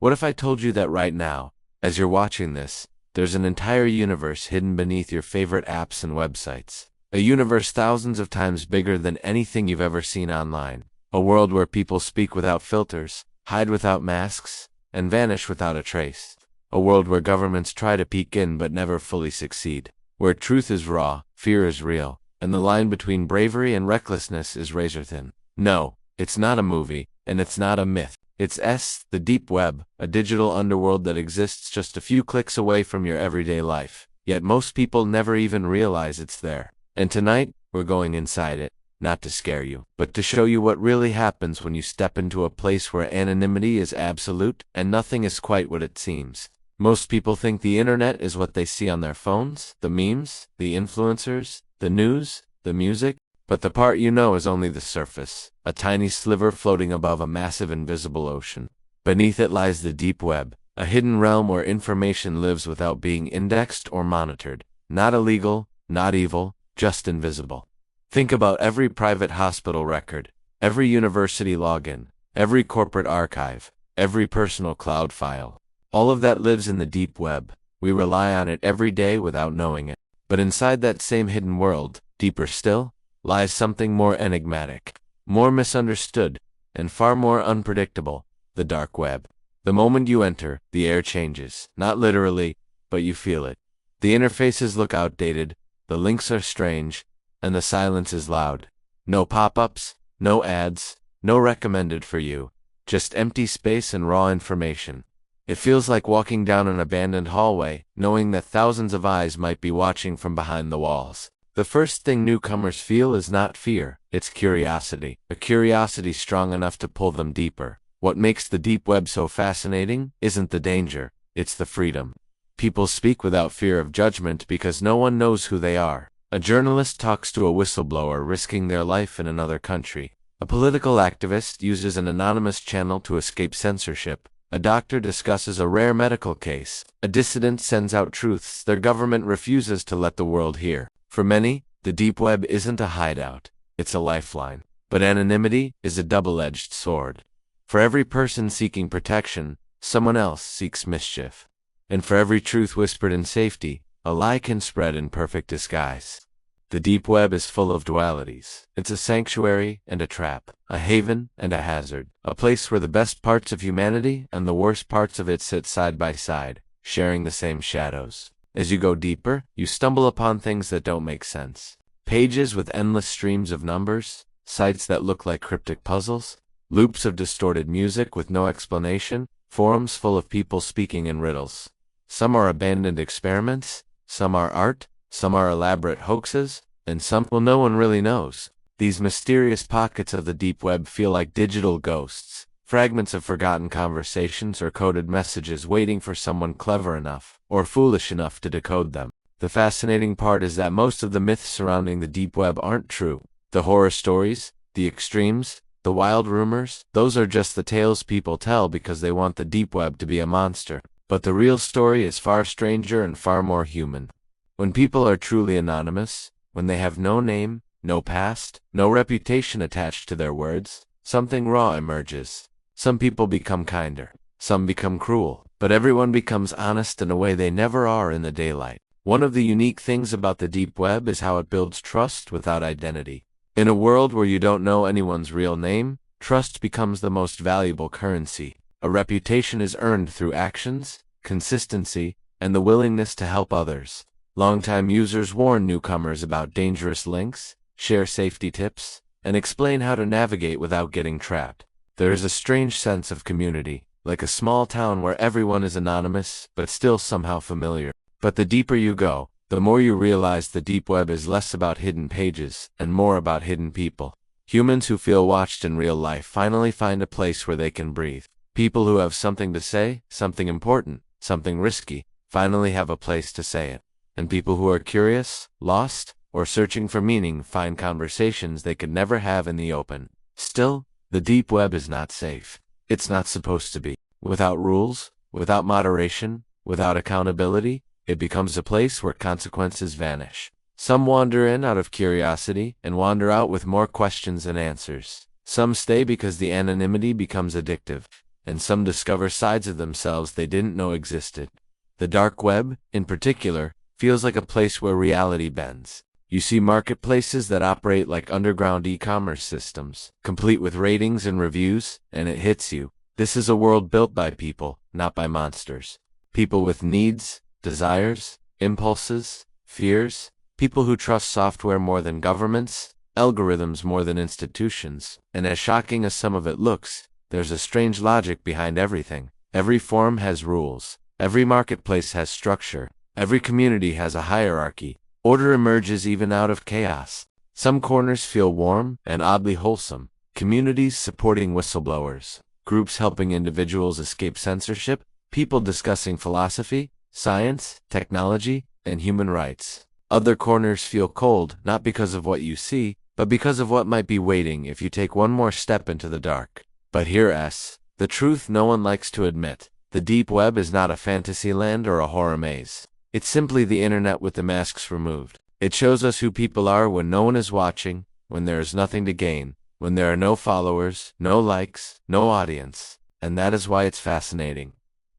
What if I told you that right now, as you're watching this, there's an entire universe hidden beneath your favorite apps and websites? A universe thousands of times bigger than anything you've ever seen online. A world where people speak without filters, hide without masks, and vanish without a trace. A world where governments try to peek in but never fully succeed. Where truth is raw, fear is real, and the line between bravery and recklessness is razor thin. No, it's not a movie, and it's not a myth. It's the deep web, a digital underworld that exists just a few clicks away from your everyday life. Yet most people never even realize it's there. And tonight, we're going inside it, not to scare you, but to show you what really happens when you step into a place where anonymity is absolute and nothing is quite what it seems. Most people think the internet is what they see on their phones, the memes, the influencers, the news, the music, but the part you know is only the surface, a tiny sliver floating above a massive invisible ocean. Beneath it lies the deep web, a hidden realm where information lives without being indexed or monitored. Not illegal, not evil, just invisible. Think about every private hospital record, every university login, every corporate archive, every personal cloud file. All of that lives in the deep web. We rely on it every day without knowing it. But inside that same hidden world, deeper still, lies something more enigmatic, more misunderstood, and far more unpredictable: the dark web. The moment you enter, the air changes, not literally, but you feel it. The interfaces look outdated, the links are strange, and the silence is loud. No pop-ups, no ads, no recommended for you, just empty space and raw information. It feels like walking down an abandoned hallway, knowing that thousands of eyes might be watching from behind the walls. The first thing newcomers feel is not fear, it's curiosity. A curiosity strong enough to pull them deeper. What makes the deep web so fascinating isn't the danger, it's the freedom. People speak without fear of judgment because no one knows who they are. A journalist talks to a whistleblower risking their life in another country. A political activist uses an anonymous channel to escape censorship. A doctor discusses a rare medical case. A dissident sends out truths their government refuses to let the world hear. For many, the deep web isn't a hideout, it's a lifeline. But anonymity is a double-edged sword. For every person seeking protection, someone else seeks mischief. And for every truth whispered in safety, a lie can spread in perfect disguise. The deep web is full of dualities. It's a sanctuary and a trap, a haven and a hazard, a place where the best parts of humanity and the worst parts of it sit side by side, sharing the same shadows. As you go deeper, you stumble upon things that don't make sense. Pages with endless streams of numbers, sites that look like cryptic puzzles, loops of distorted music with no explanation, forums full of people speaking in riddles. Some are abandoned experiments, some are art, some are elaborate hoaxes, and some, well, no one really knows. These mysterious pockets of the deep web feel like digital ghosts, fragments of forgotten conversations or coded messages waiting for someone clever enough or foolish enough to decode them. The fascinating part is that most of the myths surrounding the deep web aren't true. The horror stories, the extremes, the wild rumors, those are just the tales people tell because they want the deep web to be a monster. But the real story is far stranger and far more human. When people are truly anonymous, when they have no name, no past, no reputation attached to their words, something raw emerges. Some people become kinder, some become cruel, but everyone becomes honest in a way they never are in the daylight. One of the unique things about the deep web is how it builds trust without identity. In a world where you don't know anyone's real name, trust becomes the most valuable currency. A reputation is earned through actions, consistency, and the willingness to help others. Longtime users warn newcomers about dangerous links, share safety tips, and explain how to navigate without getting trapped. There is a strange sense of community, like a small town where everyone is anonymous but still somehow familiar. But the deeper you go, the more you realize the deep web is less about hidden pages and more about hidden people. Humans who feel watched in real life finally find a place where they can breathe. People who have something to say, something important, something risky, finally have a place to say it. And people who are curious, lost, or searching for meaning find conversations they could never have in the open. Still, the deep web is not safe. It's not supposed to be. Without rules, without moderation, without accountability, it becomes a place where consequences vanish. Some wander in out of curiosity and wander out with more questions than answers. Some stay because the anonymity becomes addictive. and some discover sides of themselves they didn't know existed. The dark web, in particular, feels like a place where reality bends. You see marketplaces that operate like underground e-commerce systems, complete with ratings and reviews, and it hits you. This is a world built by people, not by monsters. People with needs, desires, impulses, fears, people who trust software more than governments, algorithms more than institutions, and as shocking as some of it looks, there's a strange logic behind everything. Every forum has rules, every marketplace has structure, every community has a hierarchy. Order emerges even out of chaos. Some corners feel warm and oddly wholesome, communities supporting whistleblowers, groups helping individuals escape censorship, people discussing philosophy, science, technology, and human rights. Other corners feel cold, not because of what you see, but because of what might be waiting if you take one more step into the dark. But here's the truth no one likes to admit. The deep web is not a fantasy land or a horror maze. It's simply the internet with the masks removed. It shows us who people are when no one is watching, when there is nothing to gain, when there are no followers, no likes, no audience. And that is why it's fascinating.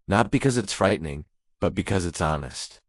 Not because it's frightening, but because it's honest.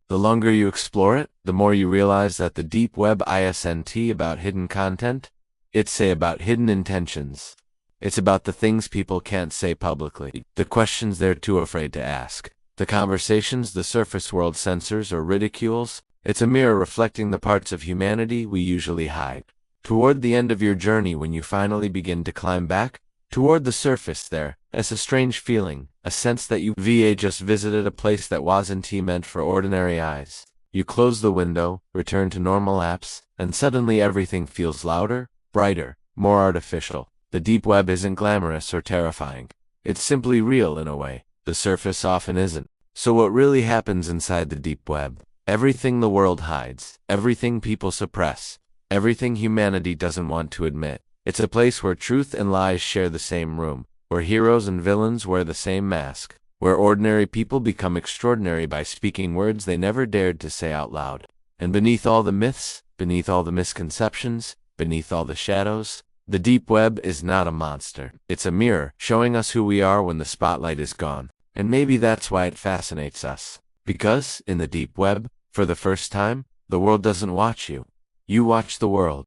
The longer you explore it, the more you realize that the deep web isn't about hidden content. It's about hidden intentions. It's about the things people can't say publicly, the questions they're too afraid to ask. The conversations the surface world censors or ridicules, it's a mirror reflecting the parts of humanity we usually hide. Toward the end of your journey, when you finally begin to climb back, toward the surface there's a strange feeling, a sense that you just visited a place that wasn't meant for ordinary eyes. You close the window, return to normal apps, and suddenly everything feels louder, brighter, more artificial. The deep web isn't glamorous or terrifying. It's simply real in a way the surface often isn't. So what really happens inside the deep web? Everything the world hides, everything people suppress, everything humanity doesn't want to admit. It's a place where truth and lies share the same room, where heroes and villains wear the same mask, where ordinary people become extraordinary by speaking words they never dared to say out loud. And beneath all the myths, beneath all the misconceptions, beneath all the shadows, the deep web is not a monster. It's a mirror, showing us who we are when the spotlight is gone. And maybe that's why it fascinates us. Because, in the deep web, for the first time, the world doesn't watch you. You watch the world.